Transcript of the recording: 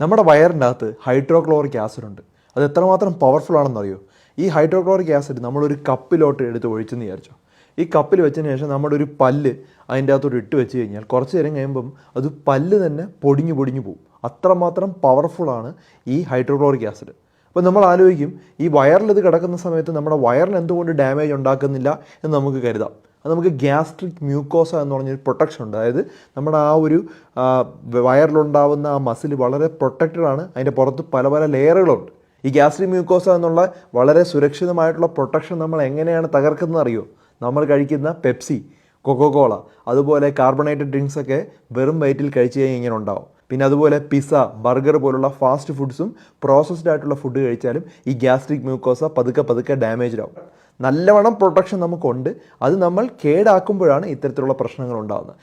നമ്മുടെ വയറിനകത്ത് hydrochloric acid ഉണ്ട്. അത് എത്രമാത്രം പവർഫുൾ ആണെന്നറിയോ? ഈ ഹൈഡ്രോക്ലോറിക് ആസിഡ് നമ്മളൊരു കപ്പിലോട്ട് എടുത്ത് ഒഴിച്ചെന്ന് വിചാരിച്ചോ. ഈ കപ്പിൽ വെച്ചതിന് ശേഷം നമ്മുടെ ഒരു പല്ല് അതിൻ്റെ അകത്തോട്ട് ഇട്ട് വെച്ച് കഴിഞ്ഞാൽ കുറച്ച് നേരം കഴിയുമ്പം അത് പല്ല് തന്നെ പൊടിഞ്ഞു പോകും. അത്രമാത്രം പവർഫുള്ളാണ് ഈ ഹൈഡ്രോക്ലോറിക് ആസിഡ്. അപ്പോൾ നമ്മൾ ആലോചിക്കും, ഈ വയറിൽ ഇത് കിടക്കുന്ന സമയത്ത് നമ്മുടെ വയറിന് എന്തുകൊണ്ട് ഡാമേജ് ഉണ്ടാക്കുന്നില്ല എന്ന് നമുക്ക് കരുതാം. അത് നമുക്ക് ഗ്യാസ്ട്രിക് മ്യൂക്കോസ എന്ന് പറഞ്ഞൊരു പ്രൊട്ടക്ഷൻ ഉണ്ട്. അതായത് നമ്മുടെ ആ ഒരു വയറിലുണ്ടാവുന്ന ആ മസിൽ വളരെ പ്രൊട്ടക്റ്റഡ് ആണ്. അതിൻ്റെ പുറത്ത് പല പല ലെയറുകളുണ്ട്. ഈ ഗ്യാസ്ട്രിക് മ്യൂക്കോസ എന്നുള്ള വളരെ സുരക്ഷിതമായിട്ടുള്ള പ്രൊട്ടക്ഷൻ നമ്മൾ എങ്ങനെയാണ് തകർക്കുന്നത് അറിയോ? നമ്മൾ കഴിക്കുന്ന പെപ്സി, കൊക്കോകോള, അതുപോലെ കാർബണേറ്റഡ് ഡ്രിങ്ക്സ് ഒക്കെ വെറും വയറ്റിൽ കഴിച്ച് കഴിഞ്ഞാൽ ഇങ്ങനെ ഉണ്ടാവും. പിന്നെ അതുപോലെ പിസ്സ, ബർഗർ പോലുള്ള ഫാസ്റ്റ് ഫുഡ്സും പ്രോസസ്ഡ് ആയിട്ടുള്ള ഫുഡ് കഴിച്ചാലും ഈ ഗ്യാസ്ട്രിക് മ്യൂക്കോസ പതുക്കെ ഡാമേജ്ഡ് ആവും. നല്ലവണ്ണം പ്രൊട്ടക്ഷൻ നമുക്കുണ്ട്. അത് നമ്മൾ കേടാക്കുമ്പോഴാണ് ഇത്തരത്തിലുള്ള പ്രശ്നങ്ങൾ ഉണ്ടാകുന്നത്.